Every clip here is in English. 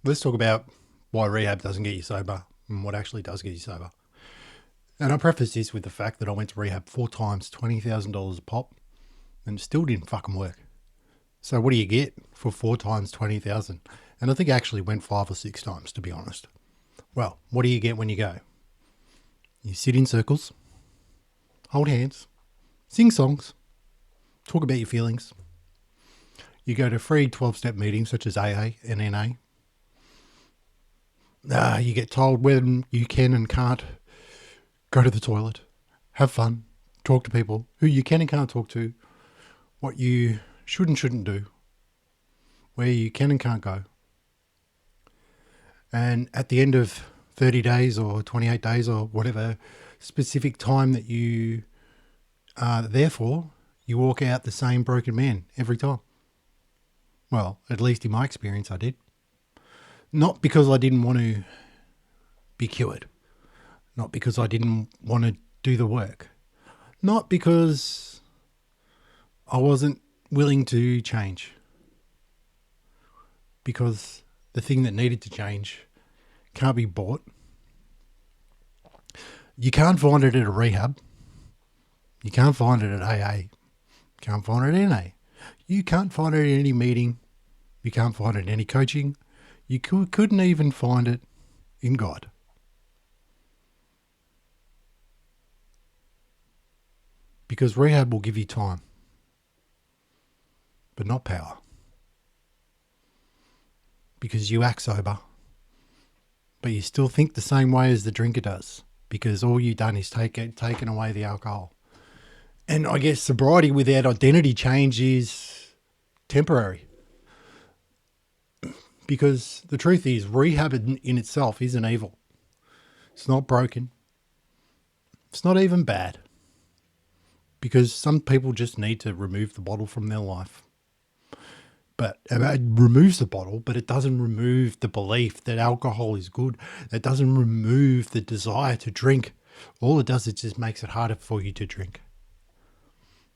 Let's talk about why rehab doesn't get you sober and what actually does get you sober. And I preface this with the fact that I went to rehab 4 times, $20,000 a pop, and it still didn't fucking work. So what do you get for 4 times 20,000? And I think I actually went 5 or 6 times, to be honest. Well, what do you get when you go? You sit in circles, hold hands, sing songs, talk about your feelings. You go to free 12-step meetings such as AA and NA. You get told when you can and can't go to the toilet, have fun, talk to people who you can and can't talk to, what you should and shouldn't do, where you can and can't go. And at the end of 30 days or 28 days or whatever specific time that you are there for, you walk out the same broken man every time. Well, at least in my experience, I did. Not because I didn't want to be cured. Not because I didn't want to do the work. Not because I wasn't willing to change. Because the thing that needed to change can't be bought. You can't find it at a rehab. You can't find it at AA. You can't find it at NA. You can't find it in any meeting. You can't find it in any coaching. You couldn't even find it in God. Because rehab will give you time, but not power. Because you act sober, but you still think the same way as the drinker does, because all you've done is taken away the alcohol. And I guess sobriety without identity change is temporary. Because the truth is, rehab in itself isn't evil. It's not broken. It's not even bad. Because some people just need to remove the bottle from their life. But it removes the bottle, but it doesn't remove the belief that alcohol is good. It doesn't remove the desire to drink. All it does is just makes it harder for you to drink.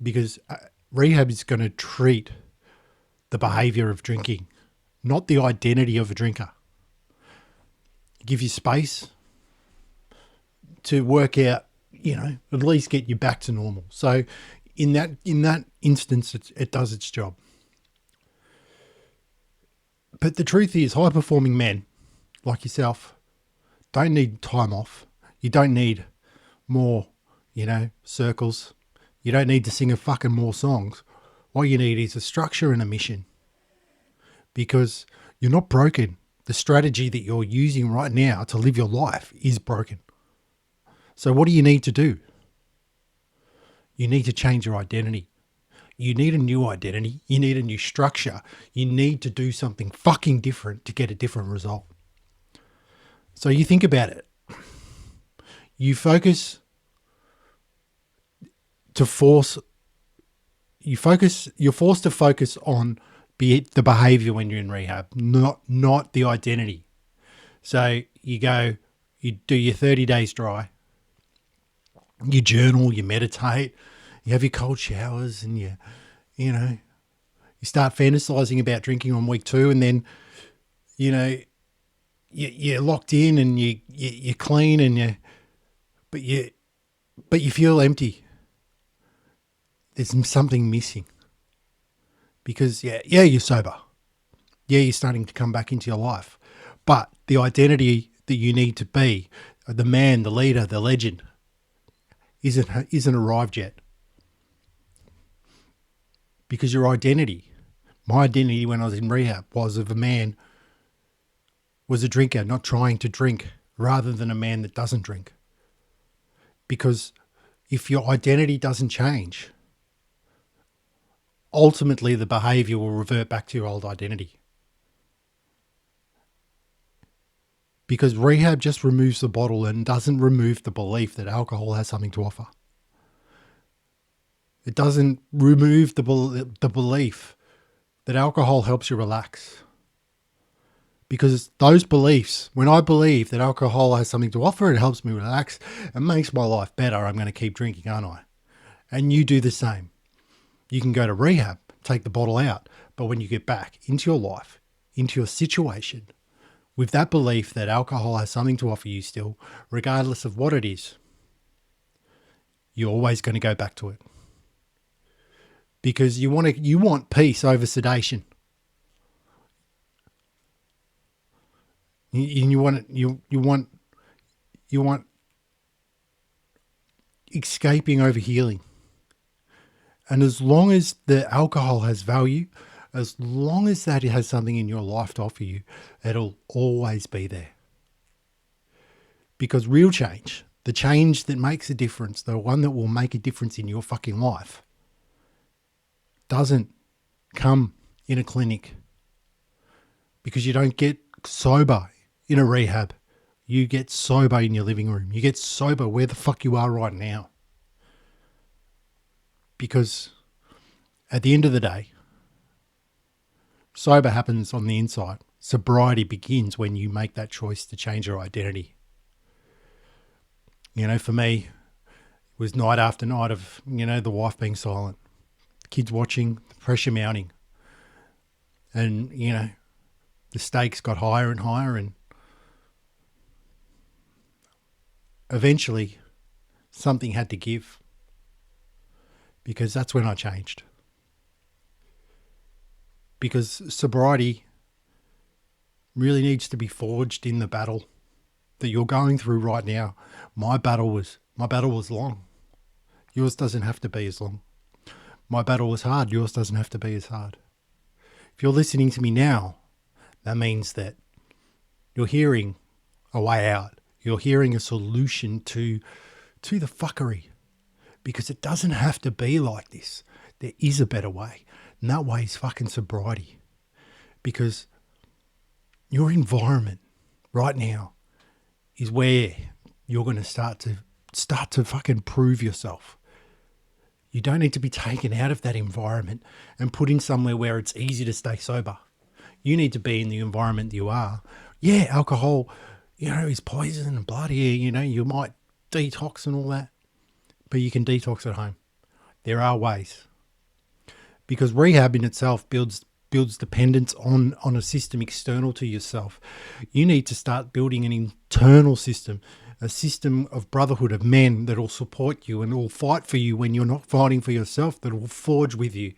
Because rehab is going to treat the behavior of drinking, not the identity of a drinker. Give you space to work out, at least get you back to normal. So in that instance, it does its job. But the truth is, high-performing men like yourself don't need time off. You don't need more, circles. You don't need to sing a fucking more songs. All you need is a structure and a mission. Because you're not broken. The strategy that you're using right now to live your life is broken. So what do you need to do? You need to change your identity. You need a new identity. You need a new structure. You need to do something fucking different to get a different result. So you think about it. You're forced to focus on the behavior when you're in rehab, not the identity. So you do your 30 days dry. You journal, you meditate, you have your cold showers, and you start fantasizing about drinking on week 2, and then, you're locked in and you're clean but you feel empty. There's something missing. Because you're sober. Yeah, you're starting to come back into your life. But the identity that you need to be, the man, the leader, the legend, isn't arrived yet. Because your identity, my identity when I was in rehab was of a man, was a drinker, not trying to drink, rather than a man that doesn't drink. Because if your identity doesn't change, ultimately the behavior will revert back to your old identity. Because rehab just removes the bottle and doesn't remove the belief that alcohol has something to offer. It doesn't remove the belief that alcohol helps you relax. Because those beliefs, when I believe that alcohol has something to offer, it helps me relax, it makes my life better, I'm going to keep drinking, aren't I? And you do the same. You can go to rehab, take the bottle out, but when you get back into your life, into your situation, with that belief that alcohol has something to offer you still, regardless of what it is, you're always going to go back to it. Because you want peace over sedation. You want escaping over healing. And as long as the alcohol has value, as long as that has something in your life to offer you, it'll always be there. Because real change, the change that makes a difference, the one that will make a difference in your fucking life, doesn't come in a clinic. Because you don't get sober in a rehab. You get sober in your living room. You get sober where the fuck you are right now. Because at the end of the day, sober happens on the inside. Sobriety begins when you make that choice to change your identity. You know, for me, it was night after night of, the wife being silent, kids watching, the pressure mounting. And, the stakes got higher and higher, and eventually something had to give. Because that's when I changed. Because sobriety really needs to be forged in the battle that you're going through right now. My battle was long. Yours doesn't have to be as long. My battle was hard. Yours doesn't have to be as hard. If you're listening to me now, that means that you're hearing a way out. You're hearing a solution to the fuckery. Because it doesn't have to be like this. There is a better way. And that way is fucking sobriety. Because your environment right now is where you're going to start to fucking prove yourself. You don't need to be taken out of that environment and put in somewhere where it's easy to stay sober. You need to be in the environment you are. Yeah, alcohol, is poison and bloody. You might detox and all that. But you can detox at home. There are ways. Because rehab in itself builds dependence on a system external to yourself. You need to start building an internal system, a system of brotherhood of men that will support you and will fight for you when you're not fighting for yourself, that will forge with you.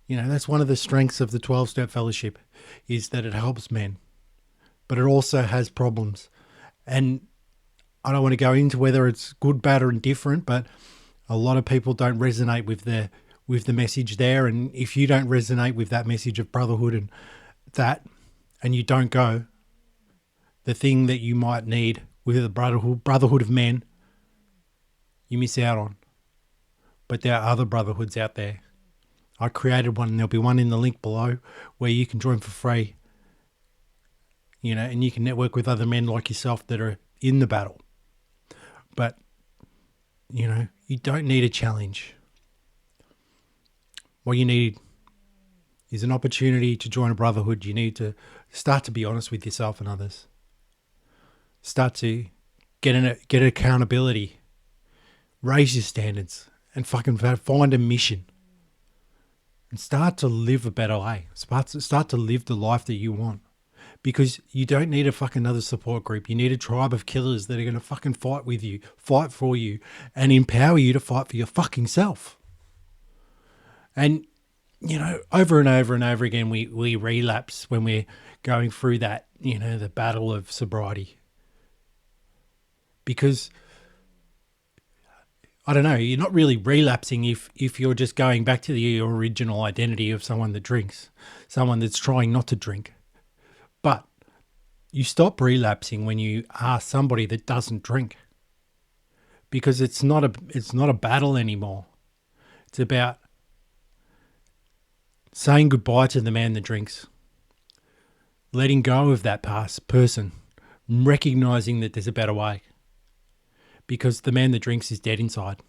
That's one of the strengths of the 12-step fellowship, is that it helps men. But it also has problems. And I don't want to go into whether it's good, bad, or indifferent, but a lot of people don't resonate with the message there. And if you don't resonate with that message of brotherhood and you don't go, the thing that you might need with the brotherhood of men, you miss out on. But there are other brotherhoods out there. I created one, and there'll be one in the link below where you can join for free. And you can network with other men like yourself that are in the battle. But, you don't need a challenge. What you need is an opportunity to join a brotherhood. You need to start to be honest with yourself and others. Start to get accountability. Raise your standards and fucking find a mission. And start to live a better way. Start to live the life that you want. Because you don't need a fucking other support group. You need a tribe of killers that are going to fucking fight with you, fight for you, and empower you to fight for your fucking self. And, over and over and over again, we relapse when we're going through that, the battle of sobriety. Because, I don't know, you're not really relapsing if you're just going back to the original identity of someone that drinks, someone that's trying not to drink. But you stop relapsing when you are somebody that doesn't drink, because it's not a battle anymore. It's about saying goodbye to the man that drinks, letting go of that past person, recognizing that there's a better way, because the man that drinks is dead inside.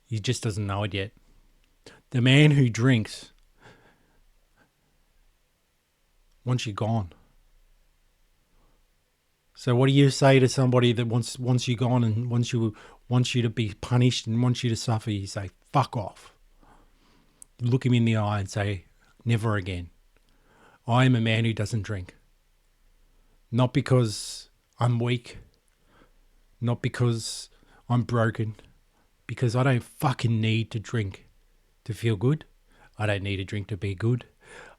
He just doesn't know it yet. The man who drinks, once you're gone. So what do you say to somebody that wants you gone and wants you to be punished and wants you to suffer? You say, fuck off. Look him in the eye and say, never again. I am a man who doesn't drink. Not because I'm weak, not because I'm broken, because I don't fucking need to drink to feel good. I don't need a drink to be good.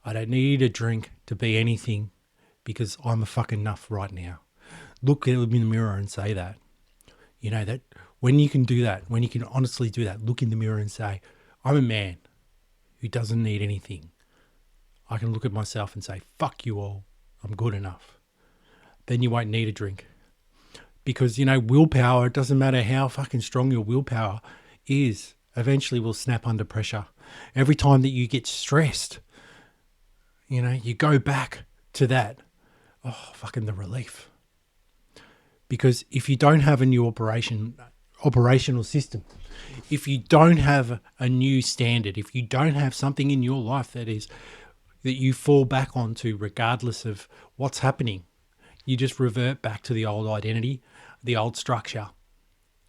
I don't need a drink to be anything because I'm a fucking enough right now. Look in the mirror and say that. You know, that when you can do that, when you can honestly do that, look in the mirror and say, I'm a man who doesn't need anything. I can look at myself and say, fuck you all. I'm good enough. Then you won't need a drink. Because, you know, willpower, it doesn't matter how fucking strong your willpower is, eventually will snap under pressure. Every time that you get stressed, you know, you go back to that. Oh, fucking the relief. Because if you don't have a new operational system, if you don't have a new standard, if you don't have something in your life that you fall back onto regardless of what's happening, you just revert back to the old identity, the old structure,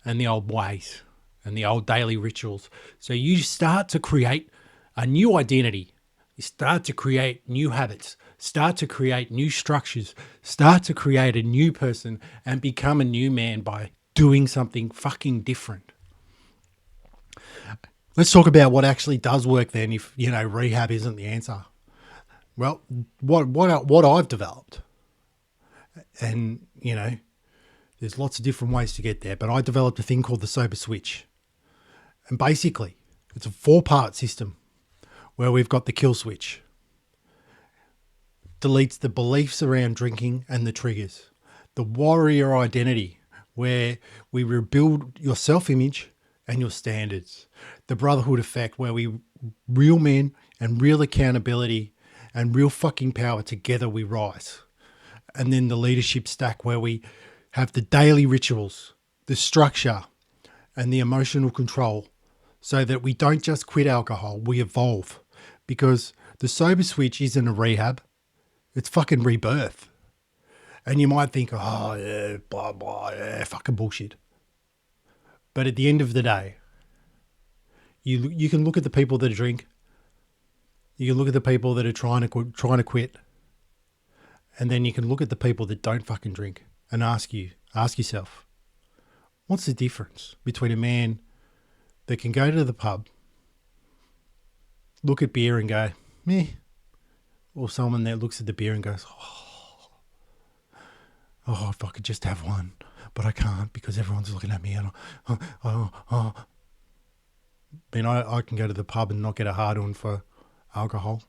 and the old ways, and the old daily rituals. So you start to create a new identity. You start to create new habits, start to create new structures, start to create a new person and become a new man by doing something fucking different. Let's talk about what actually does work then if, you know, rehab isn't the answer. Well, what I've developed, and, you know, there's lots of different ways to get there, but I developed a thing called the sober switch. And basically, it's a 4-part system where we've got the kill switch. Deletes the beliefs around drinking and the triggers. The warrior identity, where we rebuild your self-image and your standards. The brotherhood effect, where we real men and real accountability and real fucking power together we rise. And then the leadership stack, where we have the daily rituals, the structure, and the emotional control, so that we don't just quit alcohol, we evolve. Because the sober switch isn't a rehab, it's fucking rebirth. And you might think, oh yeah, blah, blah, yeah, fucking bullshit. But at the end of the day, you can look at the people that drink, you can look at the people that are trying to quit, and then you can look at the people that don't fucking drink and ask yourself, what's the difference between a man that can go to the pub, look at beer and go, meh, or someone that looks at the beer and goes, oh, if I could just have one, but I can't because everyone's looking at me. And I can go to the pub and not get a hard on for alcohol.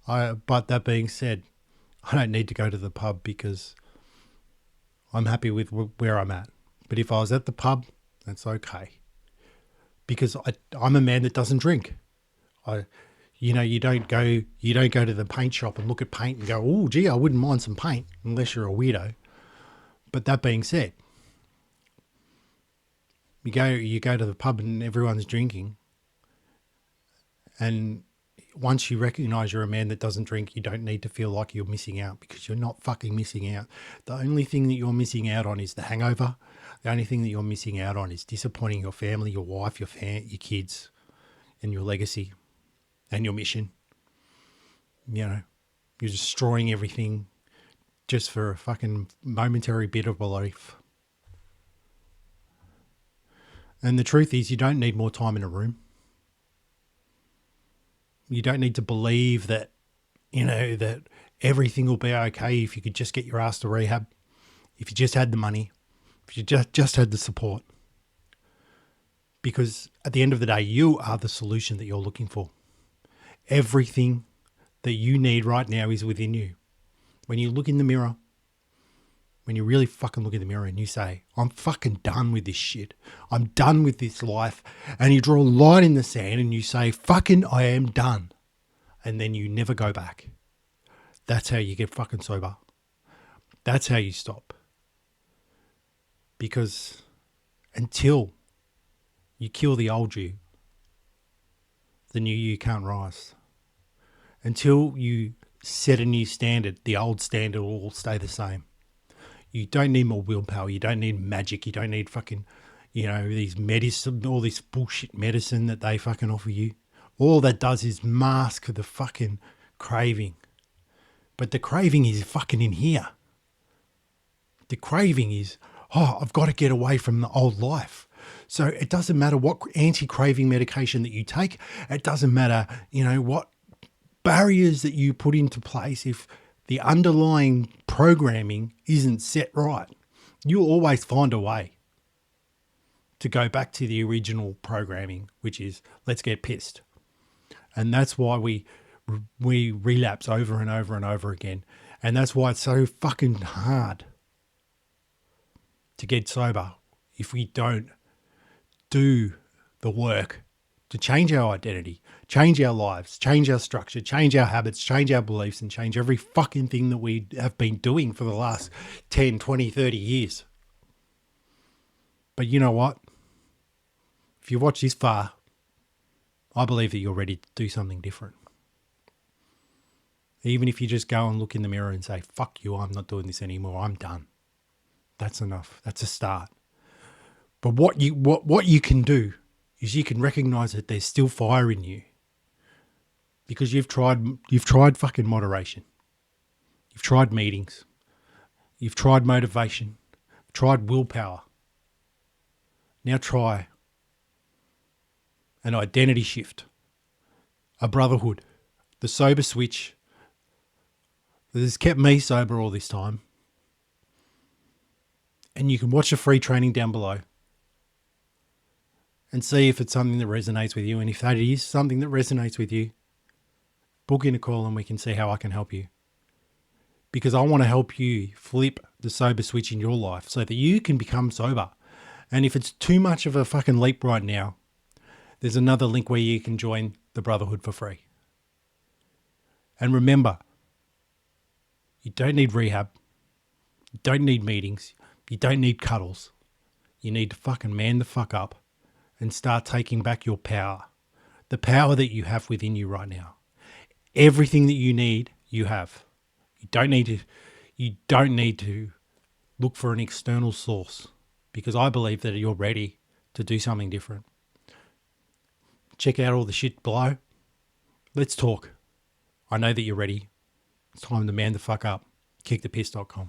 But that being said, I don't need to go to the pub because I'm happy with where I'm at. But if I was at the pub, that's okay. Because I'm a man that doesn't drink. You don't go to the paint shop and look at paint and go, oh, gee, I wouldn't mind some paint, unless you're a weirdo. But that being said, you go to the pub and everyone's drinking, and once you recognize you're a man that doesn't drink, you don't need to feel like you're missing out, because you're not fucking missing out. The only thing that you're missing out on is the hangover. The only thing that you're missing out on is disappointing your family, your wife, your kids, and your legacy and your mission. You know, you're destroying everything just for a fucking momentary bit of belief. And the truth is, you don't need more time in a room. You don't need to believe that, you know, that everything will be okay if you could just get your ass to rehab, if you just had the money, if you just had the support. Because at the end of the day, you are the solution that you're looking for. Everything that you need right now is within you. When you look in the mirror, when you really fucking look in the mirror and you say, I'm fucking done with this shit. I'm done with this life. And you draw a line in the sand and you say, fucking I am done. And then you never go back. That's how you get fucking sober. That's how you stop. Because until you kill the old you, the new you can't rise. Until you set a new standard, the old standard will all stay the same. You don't need more willpower. You don't need magic. You don't need fucking, you know, these medicine, all this bullshit medicine that they fucking offer you. All that does is mask the fucking craving. But the craving is fucking in here. The craving is, oh, I've got to get away from the old life. So it doesn't matter what anti-craving medication that you take. It doesn't matter, what barriers that you put into place. If the underlying programming isn't set right, you'll always find a way to go back to the original programming, which is let's get pissed. And that's why we relapse over and over and over again. And that's why it's so fucking hard to get sober if we don't do the work to change our identity, change our lives, change our structure, change our habits, change our beliefs, and change every fucking thing that we have been doing for the last 10, 20, 30 years. But you know what? If you've watched this far, I believe that you're ready to do something different. Even if you just go and look in the mirror and say, fuck you, I'm not doing this anymore, I'm done. That's enough. That's a start. But what you can do is you can recognize that there's still fire in you, because you've tried fucking moderation. You've tried meetings. You've tried motivation. Tried willpower. Now try an identity shift, a brotherhood, the sober switch that has kept me sober all this time. And you can watch the free training down below and see if it's something that resonates with you. And if that is something that resonates with you, book in a call and we can see how I can help you. Because I want to help you flip the sober switch in your life so that you can become sober. And if it's too much of a fucking leap right now, there's another link where you can join the Brotherhood for free. And remember, you don't need rehab. You don't need meetings. You don't need cuddles. You need to fucking man the fuck up and start taking back your power. The power that you have within you right now. Everything that you need, you have. You don't need to look for an external source, because I believe that you're ready to do something different. Check out all the shit below. Let's talk. I know that you're ready. It's time to man the fuck up. Kickthepiss.com.